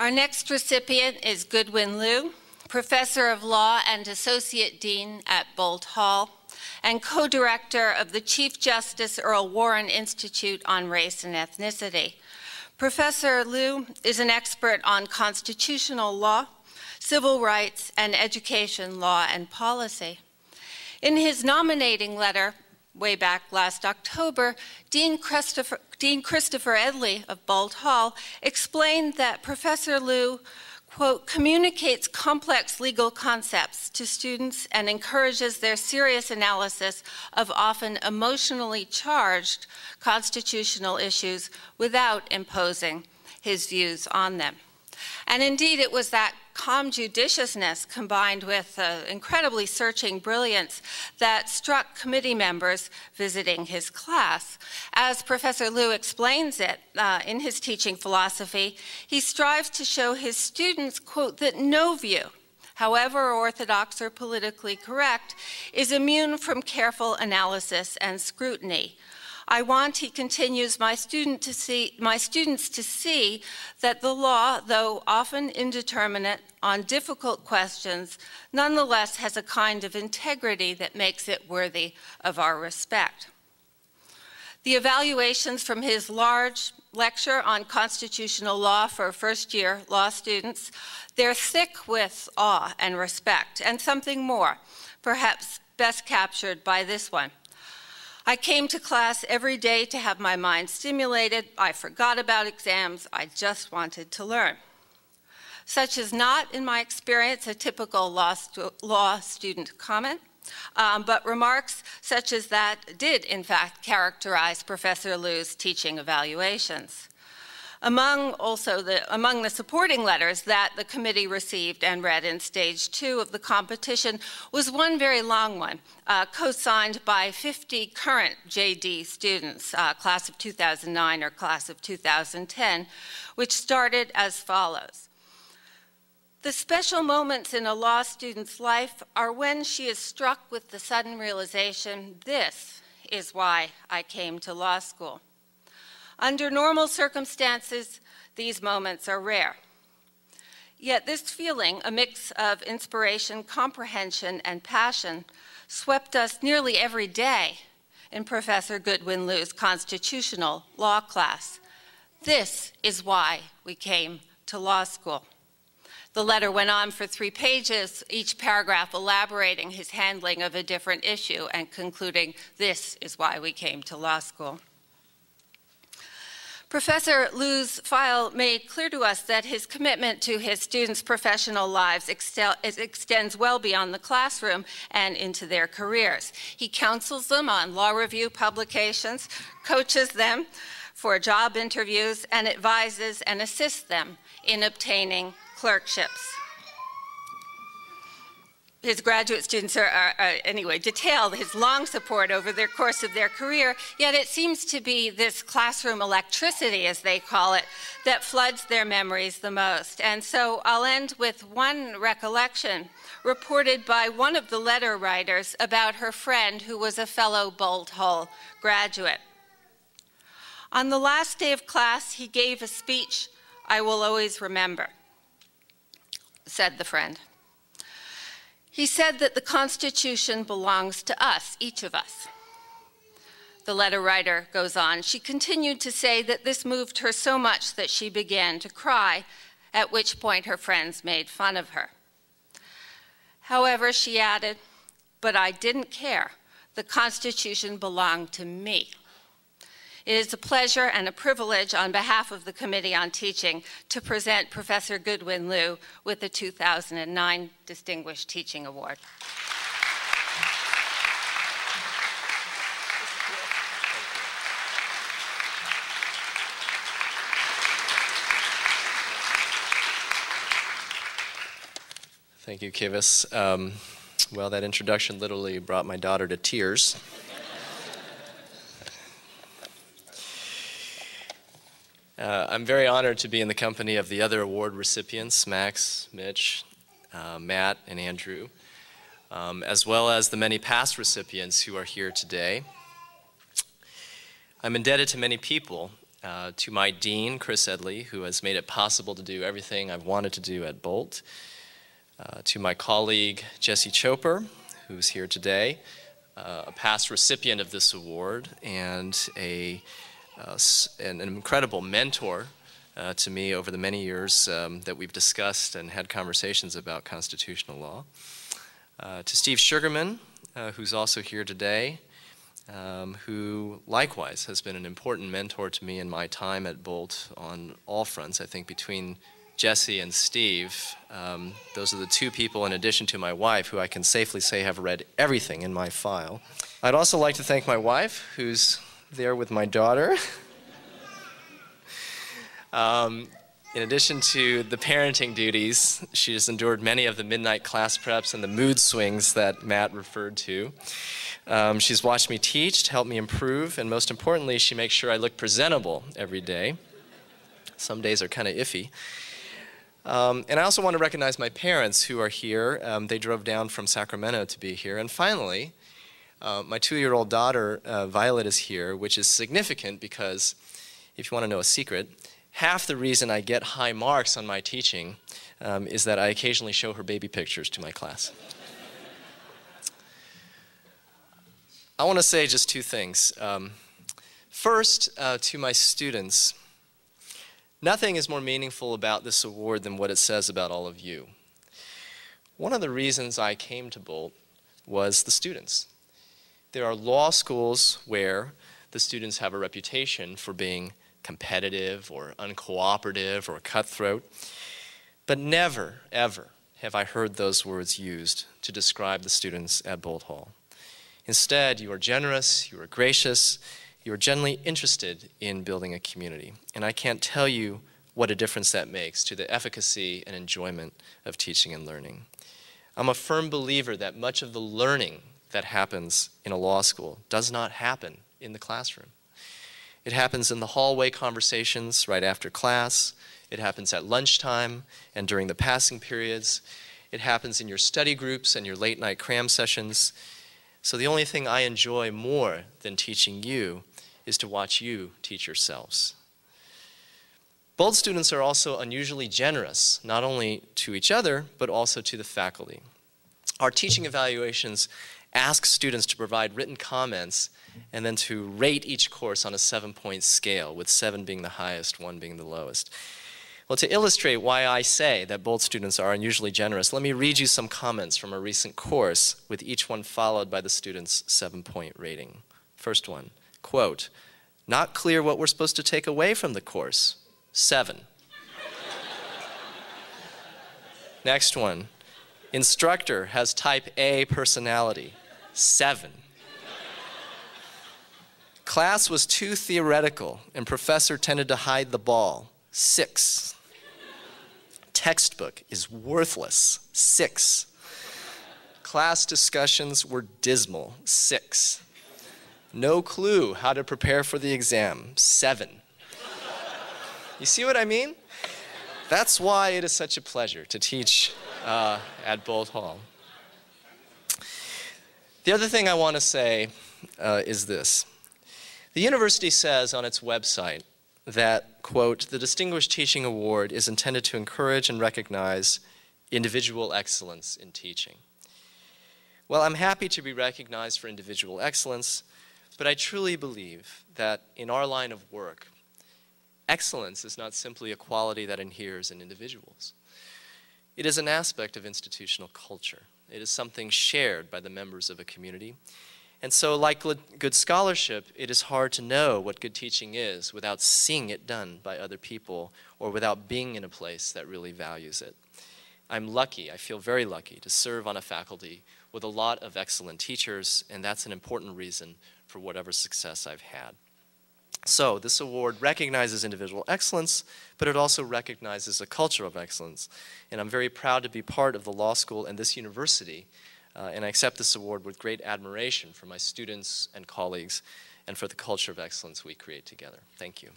Our next recipient is Goodwin Liu, Professor of Law and Associate Dean at Bolt Hall, and co-director of the Chief Justice Earl Warren Institute on Race and Ethnicity. Professor Liu is an expert on constitutional law, civil rights, and education law and policy. In his nominating letter, way back last October, Dean Christopher Edley of Bolt Hall explained that Professor Liu, quote, communicates complex legal concepts to students and encourages their serious analysis of often emotionally charged constitutional issues without imposing his views on them. And indeed, it was that calm judiciousness combined with incredibly searching brilliance that struck committee members visiting his class. As Professor Liu explains it in his teaching philosophy, he strives to show his students, quote, that no view, however orthodox or politically correct, is immune from careful analysis and scrutiny. I want, he continues, my students to see that the law, though often indeterminate on difficult questions, nonetheless has a kind of integrity that makes it worthy of our respect. The evaluations from his large lecture on constitutional law for first-year law students, they're thick with awe and respect, and something more, perhaps best captured by this one. I came to class every day to have my mind stimulated. I forgot about exams. I just wanted to learn. Such is not, in my experience, a typical law student comment, but remarks such as that did, in fact, characterize Professor Liu's teaching evaluations. Among the supporting letters that the committee received and read in stage 2 of the competition was one very long one, co-signed by 50 current JD students, class of 2009 or class of 2010, which started as follows. The special moments in a law student's life are when she is struck with the sudden realization, this is why I came to law school. Under normal circumstances, these moments are rare. Yet this feeling, a mix of inspiration, comprehension, and passion, swept us nearly every day in Professor Goodwin Liu's constitutional law class. This is why we came to law school. The letter went on for 3 pages, each paragraph elaborating his handling of a different issue and concluding, this is why we came to law school. Professor Liu's file made clear to us that his commitment to his students' professional lives extends well beyond the classroom and into their careers. He counsels them on law review publications, coaches them for job interviews, and advises and assists them in obtaining clerkships. His graduate students anyway, detailed his long support over the course of their career, yet it seems to be this classroom electricity, as they call it, that floods their memories the most. And so I'll end with one recollection reported by one of the letter writers about her friend who was a fellow Bolt Hall graduate. On the last day of class, he gave a speech I will always remember, said the friend. He said that the Constitution belongs to us, each of us. The letter writer goes on, she continued to say that this moved her so much that she began to cry, at which point her friends made fun of her. However, she added, but I didn't care. The Constitution belonged to me. It is a pleasure and a privilege on behalf of the Committee on Teaching to present Professor Goodwin Liu with the 2009 Distinguished Teaching Award. Thank you, Kivas. Well, that introduction literally brought my daughter to tears. I'm very honored to be in the company of the other award recipients, Max, Mitch, Matt, and Andrew, as well as the many past recipients who are here today. I'm indebted to many people, to my dean, Chris Edley, who has made it possible to do everything I've wanted to do at Bolt, to my colleague, Jesse Choper, who's here today, a past recipient of this award and an incredible mentor to me over the many years that we've discussed and had conversations about constitutional law. To Steve Sugarman, who's also here today, who likewise has been an important mentor to me in my time at Bolt on all fronts. I think between Jesse and Steve, those are the two people, in addition to my wife, who I can safely say have read everything in my file. I'd also like to thank my wife, who's there with my daughter. In addition to the parenting duties, she has endured many of the midnight class preps and the mood swings that Matt referred to. She's watched me teach, to help me improve, and most importantly, she makes sure I look presentable every day. Some days are kind of iffy. And I also want to recognize my parents who are here. They drove down from Sacramento to be here. And finally, my 2-year-old daughter, Violet, is here, which is significant because, if you want to know a secret, half the reason I get high marks on my teaching is that I occasionally show her baby pictures to my class. I want to say just two things. First, to my students, nothing is more meaningful about this award than what it says about all of you. One of the reasons I came to Bolt was the students. There are law schools where the students have a reputation for being competitive or uncooperative or cutthroat, but never, ever have I heard those words used to describe the students at Bolt Hall. Instead, you are generous, you are gracious, you are genuinely interested in building a community. And I can't tell you what a difference that makes to the efficacy and enjoyment of teaching and learning. I'm a firm believer that much of the learning that happens in a law school does not happen in the classroom. It happens in the hallway conversations right after class. It happens at lunchtime and during the passing periods. It happens in your study groups and your late night cram sessions. So the only thing I enjoy more than teaching you is to watch you teach yourselves. Bolt students are also unusually generous, not only to each other, but also to the faculty. Our teaching evaluations ask students to provide written comments and then to rate each course on a 7-point scale, with 7 being the highest, 1 being the lowest. Well, to illustrate why I say that Bolt students are unusually generous, let me read you some comments from a recent course, with each one followed by the student's 7-point rating. First one, quote, "Not clear what we're supposed to take away from the course, 7. Next one, instructor has type A personality, 7. Class was too theoretical and professor tended to hide the ball, 6. Textbook is worthless, 6. Class discussions were dismal, 6. No clue how to prepare for the exam, 7. You see what I mean? That's why it is such a pleasure to teach at Bolt Hall. The other thing I want to say is this. The university says on its website that, quote, "The Distinguished Teaching Award is intended to encourage and recognize individual excellence in teaching." Well, I'm happy to be recognized for individual excellence, but I truly believe that in our line of work, excellence is not simply a quality that inheres in individuals. It is an aspect of institutional culture. It is something shared by the members of a community. And so, like good scholarship, it is hard to know what good teaching is without seeing it done by other people or without being in a place that really values it. I'm lucky, I feel very lucky, to serve on a faculty with a lot of excellent teachers, and that's an important reason for whatever success I've had. So this award recognizes individual excellence, but it also recognizes a culture of excellence. And I'm very proud to be part of the law school and this university, and I accept this award with great admiration for my students and colleagues and for the culture of excellence we create together. Thank you.